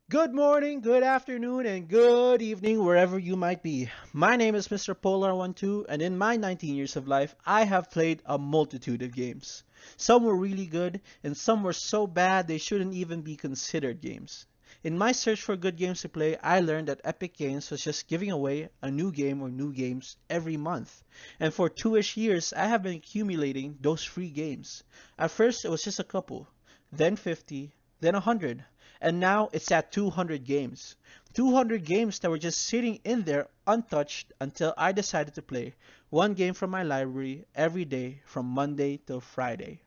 Good morning, good afternoon, and good evening wherever you might be. My name is Mr. Polar12, and in my 19 years of life, I have played a multitude of games. Some were really good, and some were so bad they shouldn't even be considered games. In my search for good games to play, I learned that Epic Games was just giving away a new game or new games every month. And for 2-ish years, I have been accumulating those free games. At first, it was just a couple, then 50, then 100. And now it's at 200 games. 200 games that were just sitting in there untouched until I decided to play one game from my library every day from Monday till Friday.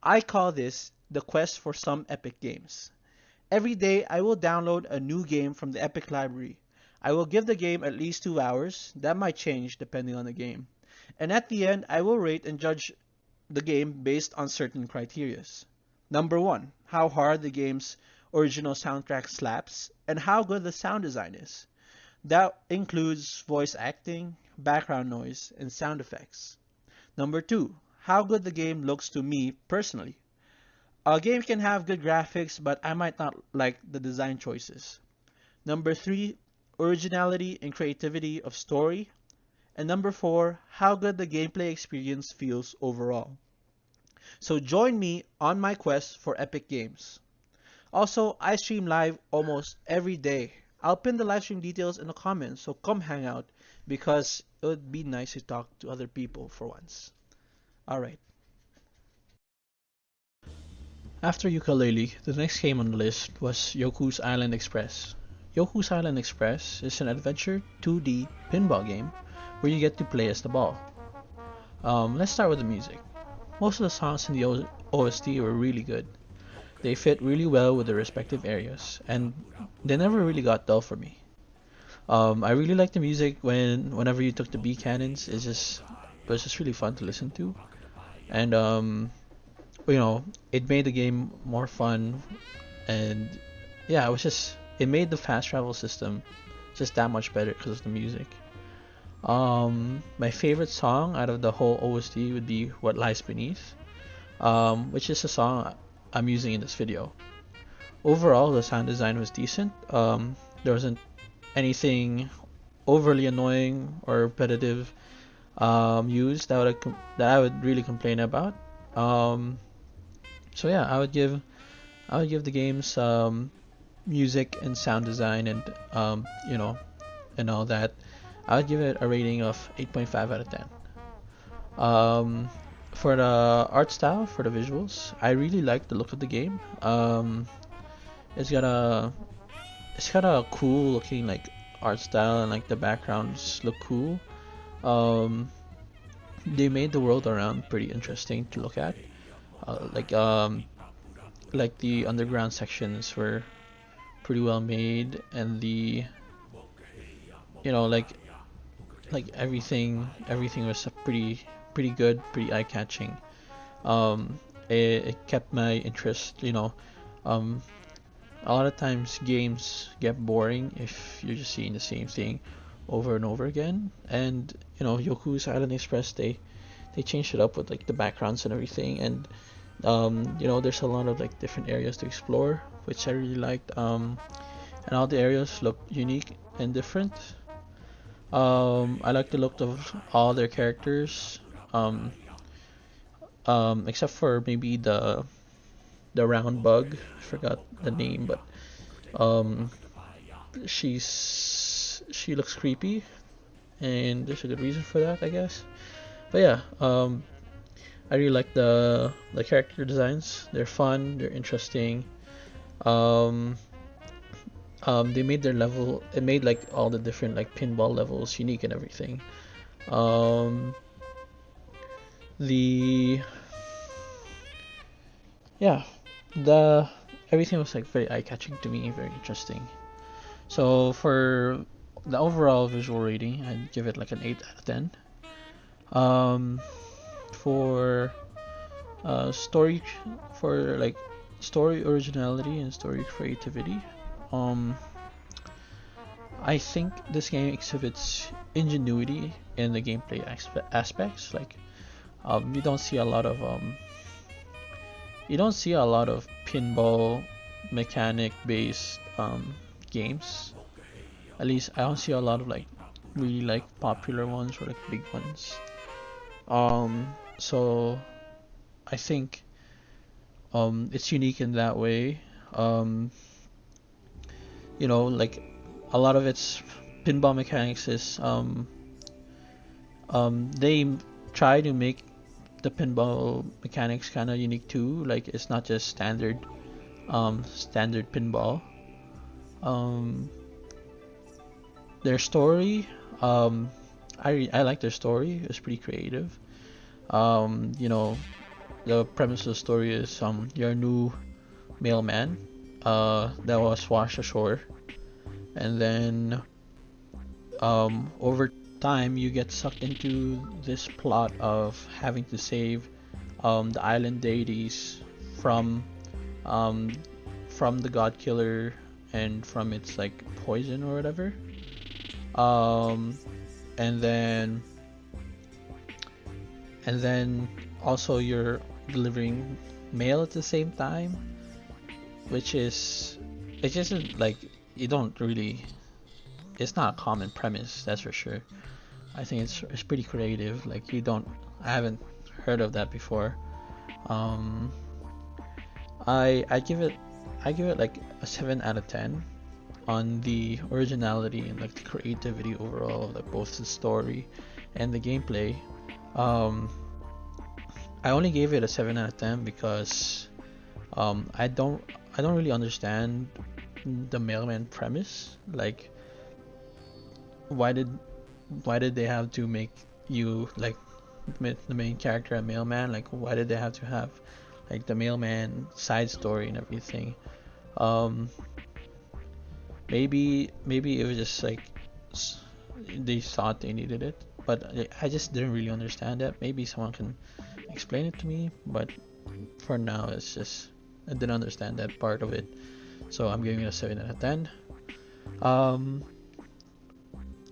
I call this the quest for some epic games. Every day I will download a new game from the Epic library. I will give the game at least 2 hours. That might change depending on the game. And at the end, I will rate and judge the game based on certain criterias. Number 1, how hard the game's original soundtrack slaps and how good the sound design is. That includes voice acting, background noise, and sound effects. Number 2, how good the game looks to me personally. A game can have good graphics, but I might not like the design choices. Number 3, originality and creativity of story. And number 4, how good the gameplay experience feels overall. So join me on my quest for epic games. Also, I stream live almost every day. I'll pin the live stream details in the comments, so come hang out because it would be nice to talk to other people for once. Alright. After Ukulele, the next game on the list was Yoku's Island Express. Yoku's Island Express is an adventure 2D pinball game where you get to play as the ball. Let's start with the music. Most of the songs in the OST were really good. They fit really well with their respective areas, and they never really got dull for me. I really liked the music whenever you took the B cannons. It was just really fun to listen to, and it made the game more fun, and yeah, it made the fast travel system just that much better because of the music. My favorite song out of the whole OST would be "What Lies Beneath," which is a song I'm using in this video. Overall, the sound design was decent. There wasn't anything overly annoying or repetitive used that I would really complain about. Um, so yeah, I would give the game's music and sound design and and all that. I would give it a rating of 8.5 out of 10. Um, for the art style, for the visuals, I really like the look of the game. It's got a it's got a cool looking like art style and like the backgrounds look cool. Um, they made the world around pretty interesting to look at. Uh, like um, like the underground sections were pretty well made, and the you know like everything was pretty good, pretty eye catching. Um, it kept my interest. Um, a lot of times games get boring if you're just seeing the same thing over and over again. And Yoku's Island Express, they changed it up with like the backgrounds and everything. And there's a lot of like different areas to explore, which I really liked. And all the areas look unique and different. I like the look of all their characters. Um, except for maybe the round bug. I forgot the name, but um, she looks creepy, and there's a good reason for that, I guess. But yeah, I really like the character designs. They're fun. They're interesting. Um, they made their level. It made like all the different like pinball levels unique and everything. Um, the yeah, the everything was like very eye catching to me, very interesting. So for the overall visual rating, I'd give it like an 8 out of 10. Um, for story for like story originality and story creativity, um, I think this game exhibits ingenuity in the gameplay aspects. Like you don't see a lot of pinball mechanic based um, games. At least I don't see a lot of like really like popular ones or like big ones. So I think it's unique in that way. Um, like a lot of its pinball mechanics is they try to make the pinball mechanics kind of unique too. Like it's not just standard pinball. Um, their story, um, I like their story. It's pretty creative. Um, you know, the premise of the story is you're a new mailman that was washed ashore, and then over time you get sucked into this plot of having to save the island deities from um, from the god killer and from its like poison or whatever. Um, and then and then also you're delivering mail at the same time, which is it isn't like you don't really. It's not a common premise, that's for sure. I think it's pretty creative. Like I haven't heard of that before. Um, I give it like a 7 out of 10 on the originality and like the creativity overall of like both the story and the gameplay. Um, I only gave it a 7 out of 10 because um, I don't I don't really understand the mailman premise. Like why did they have to make you like the main character a mailman? Like why did they have to have like the mailman side story and everything? Um, maybe it was just like they thought they needed it, but I just didn't really understand that. Maybe someone can explain it to me, but for now it's just I didn't understand that part of it. So I'm giving it a 7 out of 10. Um,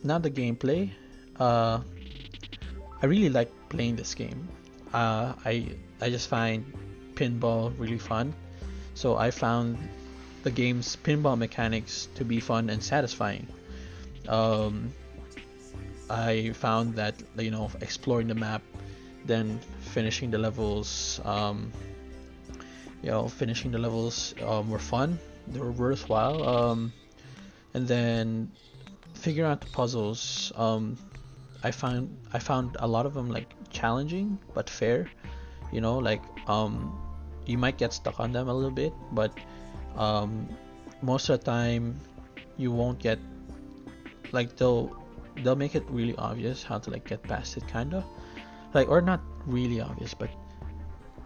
Now the gameplay. Uh, I really like playing this game. I just find pinball really fun. So I found the game's pinball mechanics to be fun and satisfying. Um, I found that exploring the map, then finishing the levels, were fun. They were worthwhile. And then figuring out the puzzles. I found a lot of them like challenging but fair. Like you might get stuck on them a little bit, but um, most of the time you won't get like they'll make it really obvious how to like get past it, kind of like, or not really obvious, but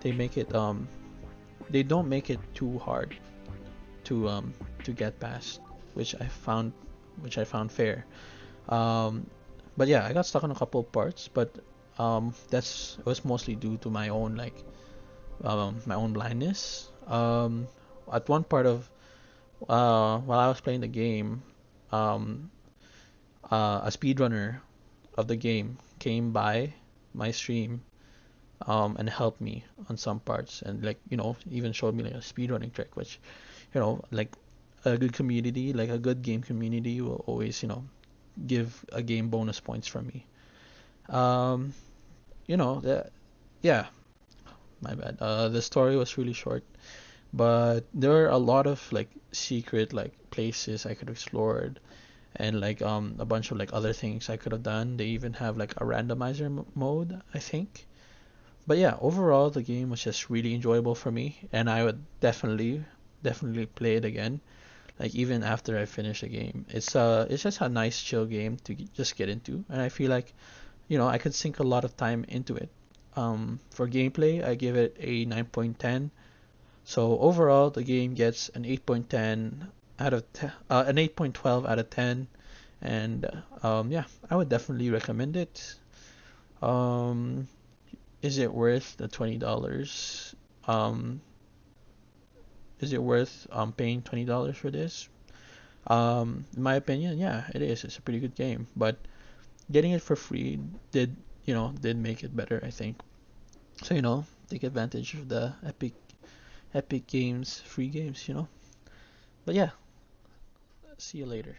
they make it they don't make it too hard to get past, which I found fair. um but yeah, I got stuck on a couple of parts, but that's it was mostly due to my own like my own blindness. At one part of while I was playing the game, um a speedrunner of the game came by my stream and helped me on some parts, and like even showed me like a speedrunning trick, which like a good community, like a good game community, will always give a game bonus points from me. um the yeah, my bad. The story was really short, but there are a lot of like secret like places I could have explored, and like a bunch of like other things I could have done. They even have like a randomizer mode, I think. But yeah, overall the game was just really enjoyable for me, and I would definitely play it again. Like even after I finish the game, it's just a nice chill game to just get into, and I feel like I could sink a lot of time into it. For gameplay, I give it a 9.10. So overall, the game gets an 8.10 out of 10, an 8.12 out of 10, and yeah, I would definitely recommend it. Um, is it worth the $20? Um, is it worth paying $20 for this? In my opinion, yeah, it is. It's a pretty good game, but getting it for free did make it better, I think. So take advantage of the Epic Games free games. But yeah, See you later.